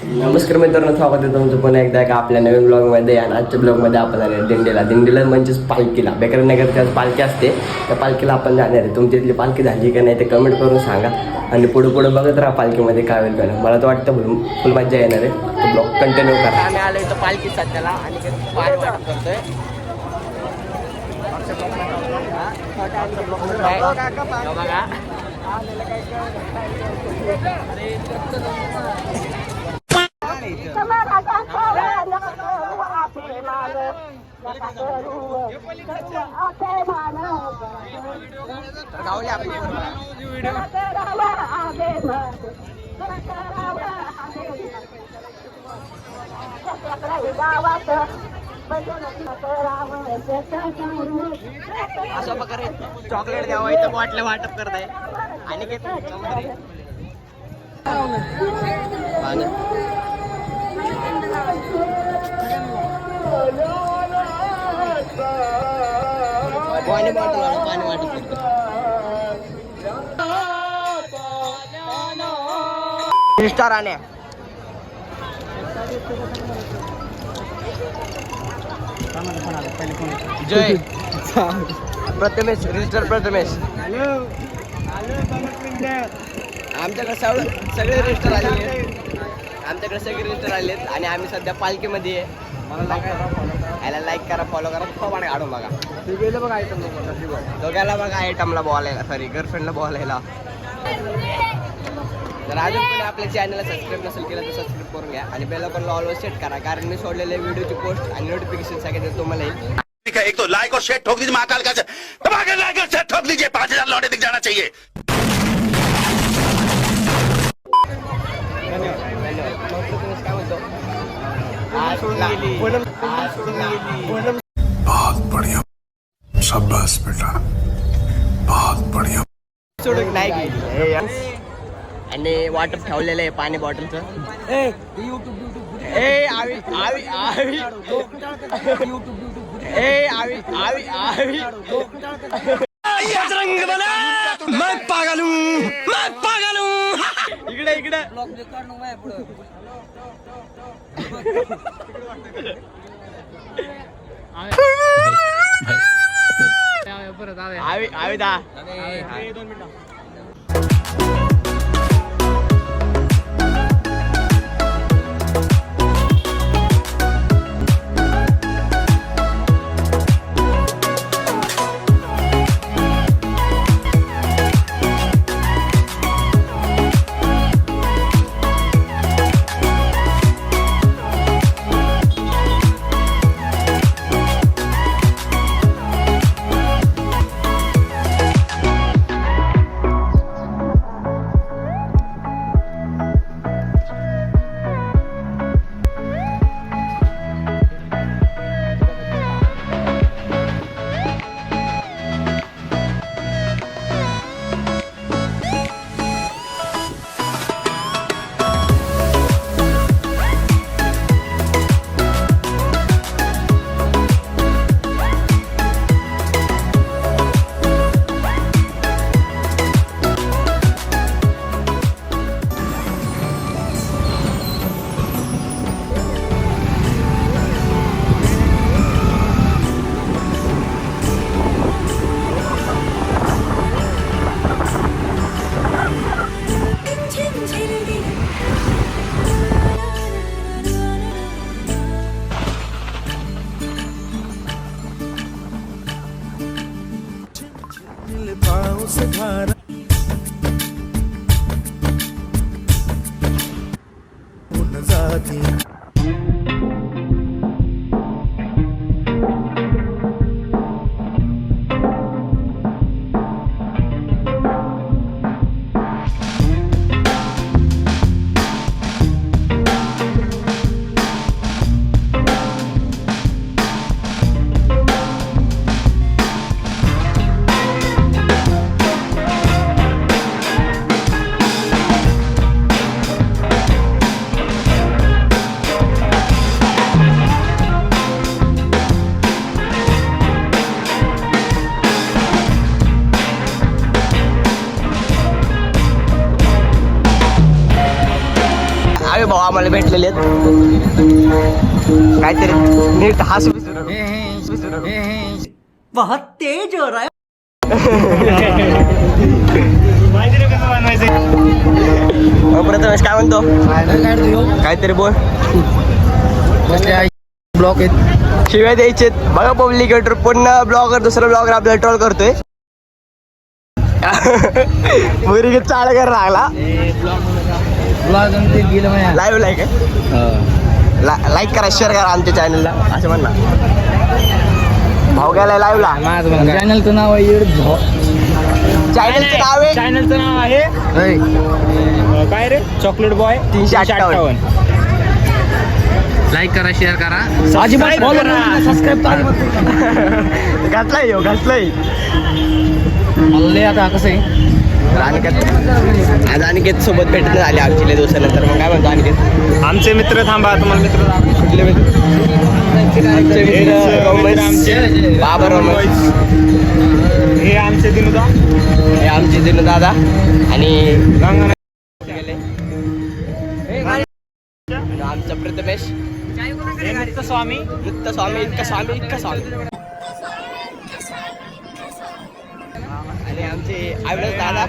नमस्कार मित्रांनो, स्वागत आहे तुमचं पुन्हा एकदा का आपल्या नवीन ब्लॉगमध्ये. आणि आजच्या ब्लॉगमध्ये आपण जाणार आहे दिंडीला म्हणजेच पालखीला. बेकरनगरच्या पालखी असते, त्या पालखीला आपण जाणार आहे. तुमची इथली पालखी झाली का नाही ते कमेंट करून सांगा. आणि पुढे बघत राहा पालखीमध्ये काय होईल काय. मला तर वाटतं फुल मज्जा येणार आहे. तो ब्लॉग कंटिन्यू करा. आम्ही आलो इथं पालखी सध्याला आणि पाय वाटप करतोय. बघा अशा प्रकारे चॉकलेट द्यावं इथं बॉटल वाटप करताय. आणि पाणी वाटप करतो. स्टार आणे जय प्रथमेश रजिस्टर प्रथमेश. आमच्याकडे सगळे रजिस्टर आले आहेत आणि आम्ही सध्या पालखीमध्ये आहे. याला लाईक करा, फॉलो करा, फॉरवर्ड काढून बघा. दोघाला बघा आयटमला बोलायला, सॉरी गर्लफ्रेंडला बोलायला. जर अजून कोणी आपल्या चॅनलला सबस्क्राईब नसेल केलं तर सबस्क्राईब करून घ्या आणि बेल आयकॉनला ऑलवेज सेट करा, कारण मी सोडलेल्या व्हिडिओची पोस्ट आणि नोटिफिकेशन सगळे तुम्हाला येईल. एक तो लाइक और शेयर ठोक दीजिए, महाकाल का लाइक और शेयर ठोक दीजिए, 5000 लौटे दिख जाना चाहिए. बहुत बढ़िया, शाबाश बेटा, बहुत बढ़िया. सोडून नाही आणि वाटप ठेवलेलं आहे पाणी बॉटलचं. मैं पागल हूँ. इकडे आवी दा. सगळे भेटलेले आहेत. काहीतरी नीट हसू बहुत तेज हो रहा है. प्रथमेश काय म्हणतो? काहीतरी बोल. ब्लॉक आहेत शिव्या द्यायचे बघा पब्लिक पुन्हा ब्लॉगर दुसरा ब्लॉगर आपल्याला ट्रोल करतोय. मुरी चाळ कर लागला लाईव्ह लाईक लाईक करा शेअर करा आमच्या चॅनलला असं म्हण ना. भाऊ गेलाय लाईव्हला. चॅनलचं नाव आहे चॅनलचं नाव आहे चॅनलचं नाव आहे काय रे चॉकलेट बॉय 358. लाईक करा शेअर करा अजिबात follow करा. सबस्क्राईब घातलाय घातलाय. मला आता कसं आहे आज अनिकेत सोबत भेटत झाले आमची दिवसानंतर. मग काय म्हणतो अनिकेत? आमचे मित्र थांबा तुम्हाला मित्र कुठले मित्र? आमचे मित्र रोमस, बाबा रोमस, हे आमचे दिनुदा, हे आमचे दिनू दादा आणि आमचा प्रथमेश स्वामी वृत्त स्वामी इतका स्वामी इतका स्वामी आणि आमचे आवडत दादा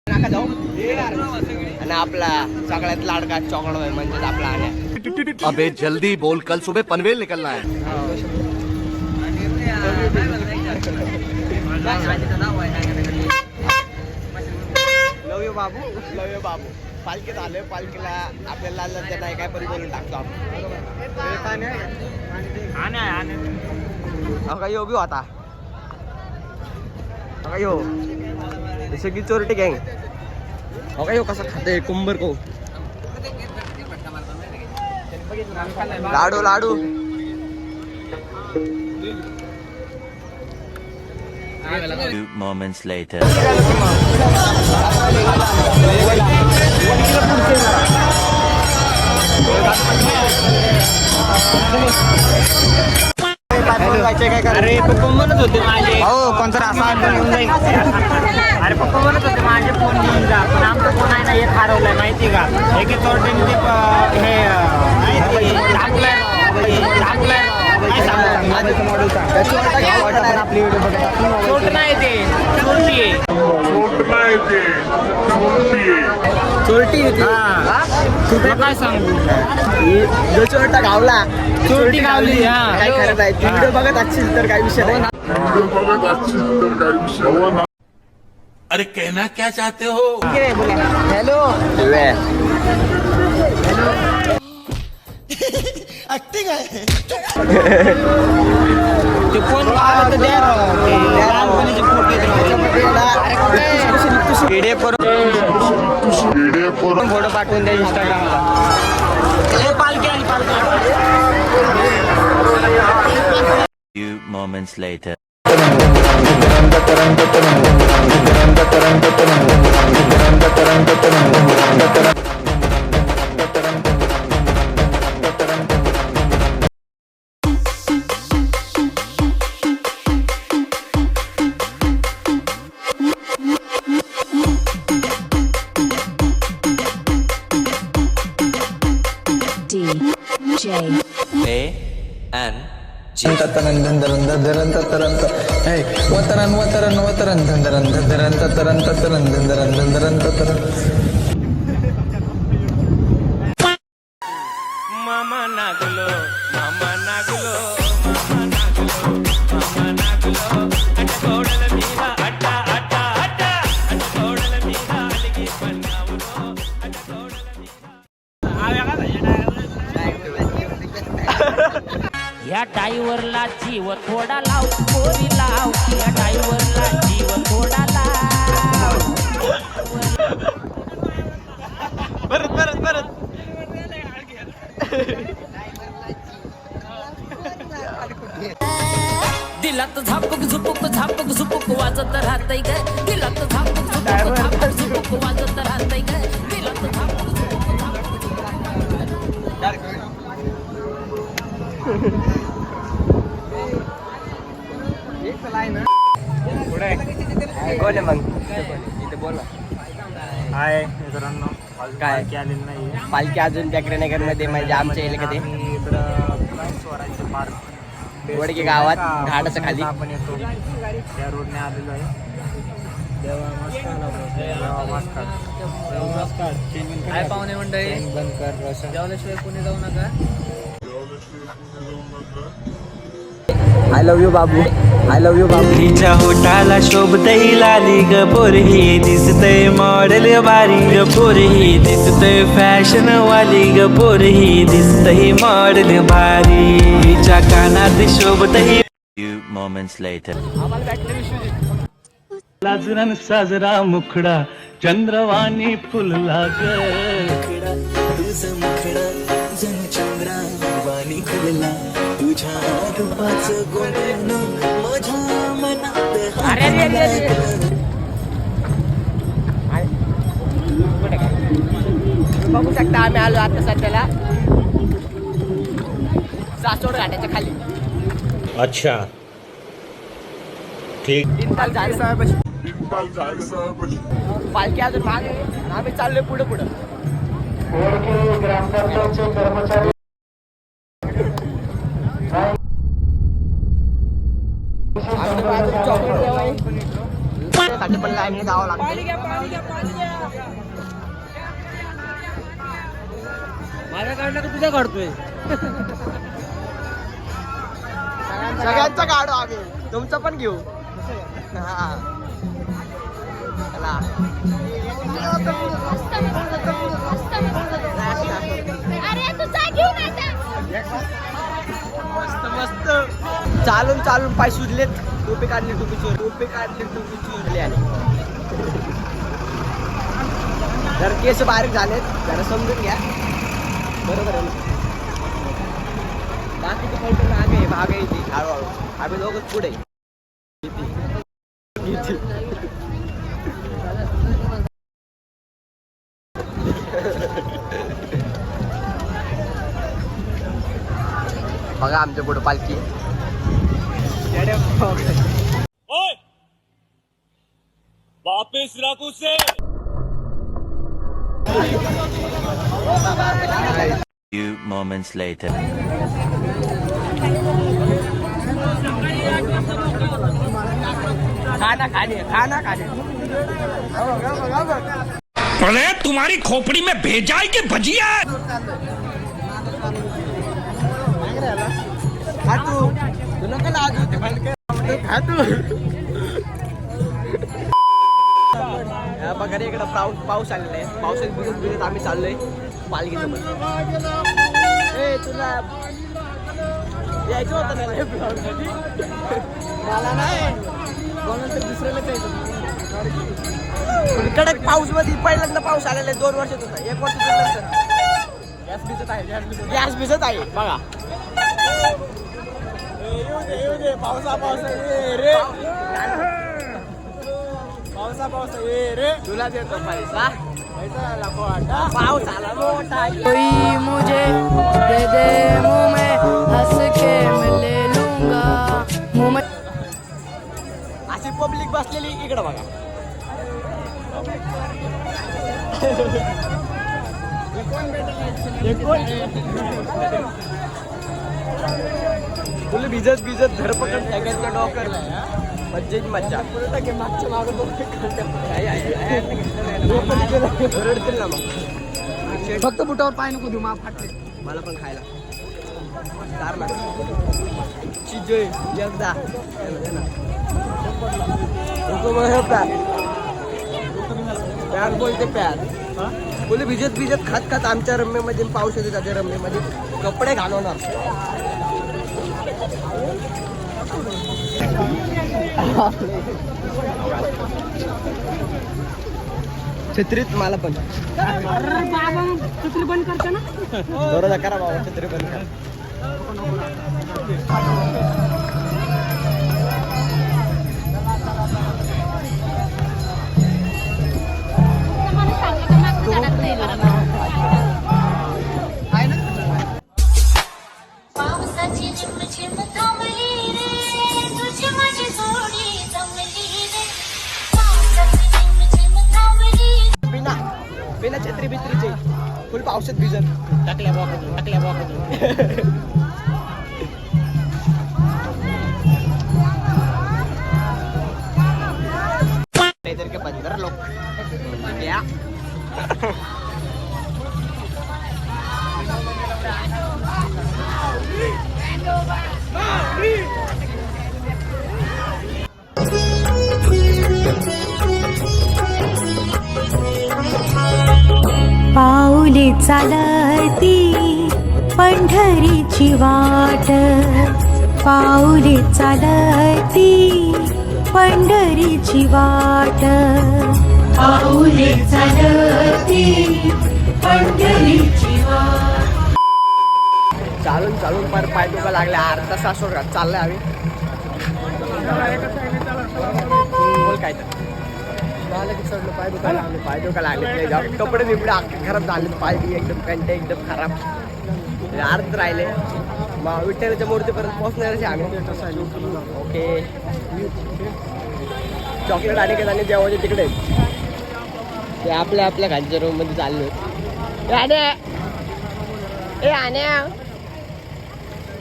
नका जाऊ. आणि आपला सगळ्यात लाडका चॉकलेट म्हणजे आपला आण्या. अबे जल्दी बोल, कल सुबह पनवेल निकलना है. लव यू बाबू, लव यू बाबू. पालखीत आलोय. पालखीला आपल्याला लाल नाही काय पण बोलून टाकतो आपण. यो बी होता यो सगळी चोरटी गँग. यो कसं खाते कुंभर को लाडू लाडू. Few moments later. अरे पप्पा म्हणत होते माझे हो कोणता असा घेऊन जाईल. अरे पप्पा म्हणत होते माझे फोन घेऊन जा पण आमचा फोन आहे ना एक हरवलाय माहिती का. एक चोरट्याने ते हे टाकलाय चोट नाही ते चोरटी आहे. चोरटी होती. तुला काय सांगू जो चोरटा गावला चोरटी गावली. हा काय खरं नाही. तू व्हिडिओ बघत असशील तर काही विषय नाही. अरे कहना क्या चाहते हो? हॅलो ते फोन आलं तर द्या राव. ते लहानपणीचे फोटो पाठवून द्या इंस्टाग्रामला. पालखी आणि Few moments later. मामा नागलो मामा नागलो मामा नागलो मामा नागलो अट कोडल मीरा अट्टा अट्टा अट्टा अट कोडल मीरा अलगी बनावलो अट कोडल मीरा या टाईवरला जीव थोडा लाव पोरी लाव. या टाईवरला जीव थोडा लाव. परत परत परत दिलात झापक झुपुक वाजत राहतय ग. दिलात झापक झुपुक वाजत राहतय ग. दिलात झापक कोण आहे मग? इथे बोल ना. हाय मित्रांनो, काय? पालखी आलेली नाही. पालखी अजून बॅकरेनगर मध्ये म्हणजे आमच्या येईल कधी आम्ही इकडं स्वराज्य पार्क वडगे गावात घाटाच्या खाली. आपण येतो त्या रोडने आलेलो आहे. काय पाहुणे मंडळी, बंद कर रोशन, जेवल्याशिवाय कोणी जाऊ नका. I love you babu, I love you babu. तिच्या होटाला शोभतही लाली ग पोरही, दिसतय मॉडेल भारी ग पोरही, दिसतय फॅशन वाली ग पोरही, दिसतय मॉडेल भारी, तिच्या कानात शोभतही. Few moments later. लाजरान साजरा मुखडा चंद्रवाणी फुलला ग. तुझं मुखडा जणू चंद्रावाणी खुलला, तुझ्या रूपाचं गोंधळ माझ्या मनात बघू शकता आम्ही आलो आता सध्याला सासवड घाटाच्या खाली. अच्छा ठीक. 3 तास झाले. पालखी अजून मागे आहे. आम्ही चाललोय पुढे पुढे. पण लाईन जावं लागतं. माझ्या काढला तर तुझ्या काढतोय. सगळ्यांचा काढू आम्ही, तुमचं पण घेऊ. हा चला. मस्त मस्त. चालून चालून पाय सुजलेत. टोपी काढली टोपी चोर, टोपी काढली टोपी चोरली. आणि जर केस बारीक झालेत जरा समजून घ्या. बरोबर आहे ना. बाकीचे पैसे मागे मागे येते हळूहळू. आम्ही दोघंच पुढे. बघा आमच्या पुढे पालखी. वापिस रख उसे. Few moments later. खाना खाने, खाना खाने. अरे तुम्हारी खोपड़ी में भेजा है कि भजिया है? खातू तू नका लाजू. खातू बघा रे इकडं पाऊस आलेला आहे. पावसात भिजत भिजत आम्ही चाललोय पालखीचं. तुला यायचं होतं ना रे ब्लॉगमध्ये. मला नाही, कोणाला दुसऱ्याला कडक पाऊस मध्ये पहिल्यांदा पाऊस आलेला आहे. 2 वर्षात होता. 1 वर्षाच्या नंतर गॅस भिजत आहे. गॅस भिजत आहे बघा. येऊ दे पावसा रे. पावसा ये रे. तुला देतो पैसा. पाऊस आला मोठा. कोई मुझे दे दे मुंह में, हंस के मैं ले लूंगा मुंह में. अशी पब्लिक बसलेली इकडं बघा. तुला भिजत भिजत धडपकड टाकायचं डॉक्टरला. मज्जेच मज्जा. मागच्या मागं रडतील ना मग. फक्त बुटावर पाय नको देऊ, माफ फाटले. मला पण खायला चार ना चिजय एकदा. प्यार बोलते प्यार. बोले भिजत भिजत खात खात आमच्या रम्यमध्ये पाऊस येते. त्याच्या रम्यमध्ये कपडे घालवणार. छत्रीत मला पण. छत्री बंद करते ना. बरोबर करा बाबा, छत्री बंद करा. पावसाची झिमझिम थांबली रे, तुझी माझी जोडी जमली रे. छत्री बित्रीचे फुल पावसात भिजत टाकल्या इधर के 15 लोग क्या पाऊले चालती पंढरीची वाट पाऊले चालती पंढरीची वाट पाऊले चालती पंढरीची वाट चालून चालून पर पाय दुखा लागले अर्धा तास चाललाय आम्ही बोल काय तर चढलो पाय दुखा लागले कपडे बिपडे अख्खे खराब झाले पाय बी एकदम कंटे एकदम खराब अर्ध राहिले मग विठ्ठलाच्या मूर्तीपर्यंत पोहोचणारच आम्ही ओके चॉकलेट आणि काही देवाचे तिकडे ते आपल्या आपल्या खालच्या रूम मध्ये चाललो ए आण्या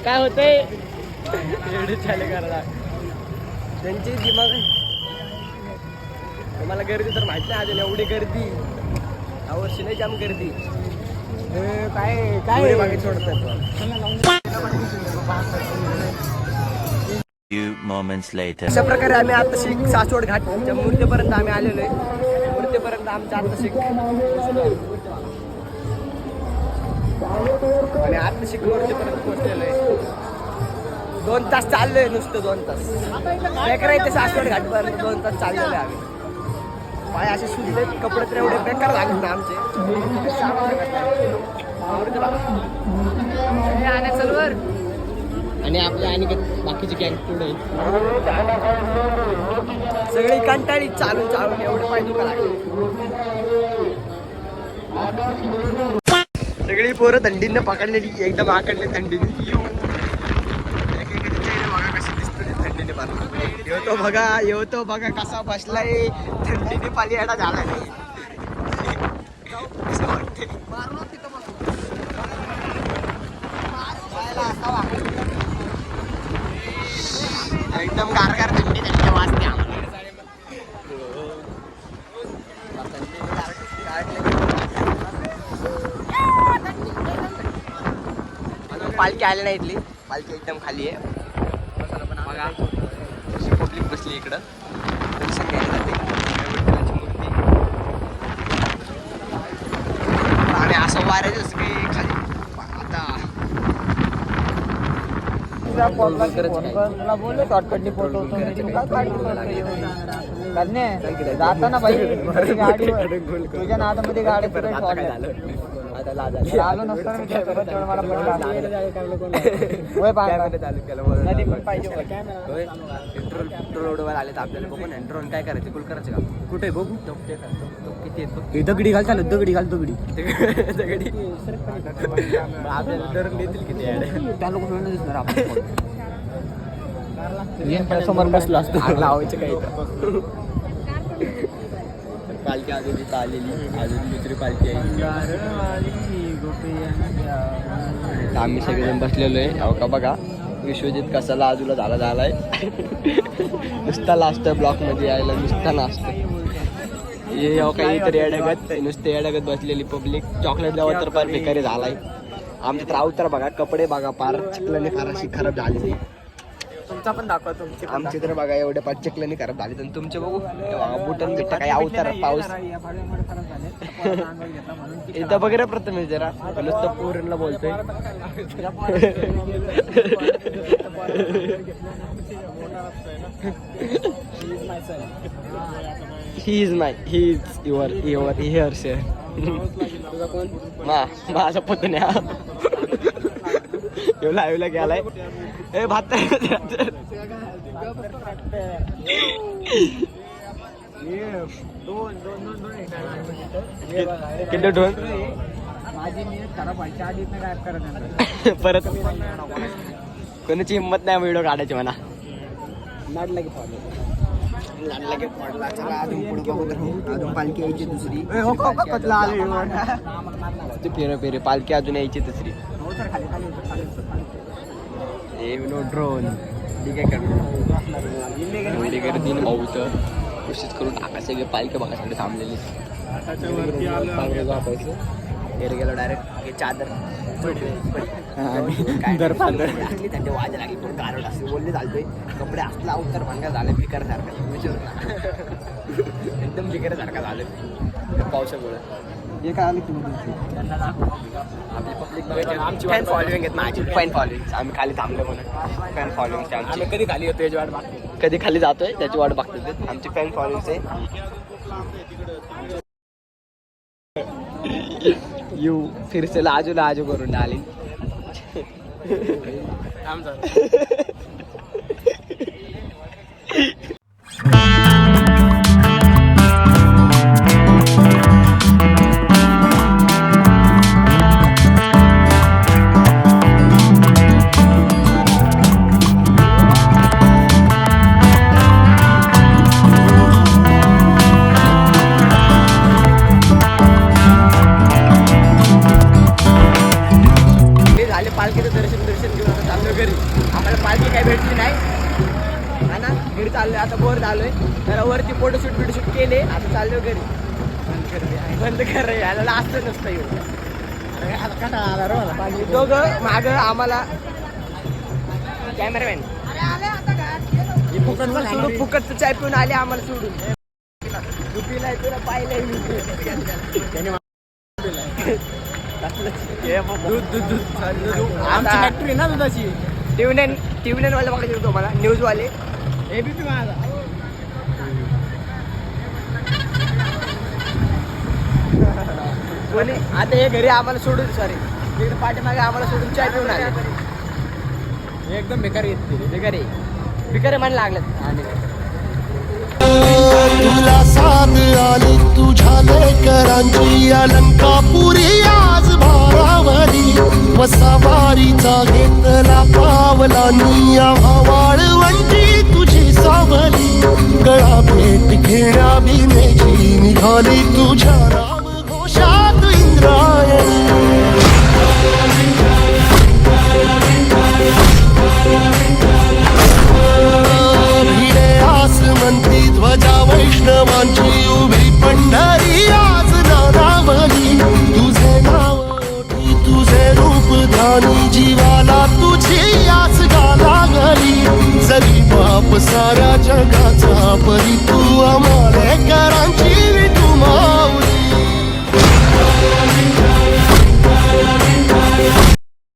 काय होतंय एवढे चाले करायला त्यांची दिमाग मला गर्दी तर माहित नाही अजून एवढी गर्दी यावर्षी नाही जाम गर्दी काय काय मागे सोडतात Few moments later. अशा प्रकारे आम्ही आताशी सासवड घाटच्या मूर्तीपर्यंत आम्ही आलेलो आहे मूर्तीपर्यंत आमच्या आताशी आणि आताशी मूर्तीपर्यंत पोहोचलेलो आहे 2 तास चाललोय नुसतं 2 तास बेकार आहे ते सासवड घाटपर्यंत 2 तास चाललेलो आहे आम्ही पाय असे सुजले कपडे तर एवढे बेकार लागले ना आमचे चलवर आणि आपल्या आणि बाकीची गँग पुढे सगळी कंटाळी चालून चालून एवढे पाय दुखा लागले सगळी पोरं थंडीनं पकडलेली एकदम आकडले थंडीने येतो बघा कसा बसलाय थंडीने पाली येडा झाला एकदम गारगार थंडी थंडी वाजते पालखी आली नाही इथली पालखी एकदम खाली आहे बघा पब्लिक बसली इकडं दर्शन घ्यायला जाते मूर्ती आणि असं वाऱ्याच काही खाली आता बोललो शॉर्टकटनी फोटो जाताना भाई तुझ्या नादामध्ये गाडी आलो नसताना मला रोडवर आले तर आपल्याला बघून ड्रोन काय करायचं कुल करायचं का कुठे बघू किती येतो दगडी घाल चालू दगडी घाल दगडी आपल्याला ड्रोन देतील किती त्या लोक दिसणार आपण समोर बसलो असतो आग लावायचं काही पालखी अजून इथं आलेली अजून दुसरी पालखी आहे आम्ही सगळेजण बसलेलो आहे अहो का बघा विश्वजित कसाला आजूला झालाय नुसता लास्ट ब्लॉक मध्ये यायला नुसता नाचतो हे काही तरी अडगत नुसते अडगत बसलेली पब्लिक चॉकलेट द्यावं तर फार बेकारी झालाय आमच्या तर अवतार बघा कपडे बघा पार चिखलाने फार अशी खराब झालेली तुमचा पण दाखवा तुमचे आमचे तर बघा एवढे पाच चिखलाने खराब झाले तर तुमचे बघू बुटन बिट्टा काही अवतार पाऊस इथं बघ रे प्रथम जरा नुसतं पोरणला बोलतोय he is your here sir माझा पुतण्या लाईव्हला गेलाय ए भात किती ढोल माझी नियत खराब व्हायच्या आधी गायब करत परत कोणाची हिंमत नाही व्हिडिओ काढायची म्हणा नाडला की अजून पालखी यायची दुसरी पेरे पालखी अजून यायची दुसरी ड्रोन ठीक आहे तीन भाऊ इथं कोशिश करून आकाश पालखी बघायसाठी थांबलेली गेलो डायरेक्ट चादर थंडी वाज लागली पण कारण असते बोलले चालतोय कपडे असला उत्तर भांगा झाले बिकारसारखं एकदम बिकारसारखा झालं पावसामुळे हे काय आलं आपली पब्लिक आमची फॅन फॉलोइंग आहेत माझी फॅन फॉलोइंग आम्ही खाली थांबलो म्हणून फॅन फॉलोइंग आमची कधी खाली येतो याची वाट बघतो कधी खाली जातोय त्याची वाट बघतो आमची फॅन फॉलोइंग आहे यू फिर से लाजू लाजू करून डाली पालखीचं दर्शन घेऊन आता चाललोय घरी आम्हाला पालखी काही भेटली नाही हा ना घरी चाललोय आता बोर झालोय तर वरती फोटोशूट केले आता चाललोय घरी बंद कर याला असतं नसतं येऊ दोघं माग आम्हाला कॅमेरामॅन फुकटचं चाय पिऊन आले आम्हाला सोडून पिलाय तुला पाहिलंय मी आमची फॅक्टरी ना दुधाची ट्युनेन वाले बघायचे तुम्हाला न्यूज वाले एबीपी माझा कोणी आता हे घरी आम्हाला सोडून सॉरी तिकडे पाठीमागे आम्हाला सोडून चाय पिऊन आले एकदम बेकारी बेकारी बिकारी म्हण लागलं आणि तुला साथ आली तुझ्या लेकरांची अलंकापुरी आज भारावरी वसावारीचा घेतला पावलांनी वाळवंटी तुझी सावली गळा भेट घेण्या बिनेची निघाली तुझ्या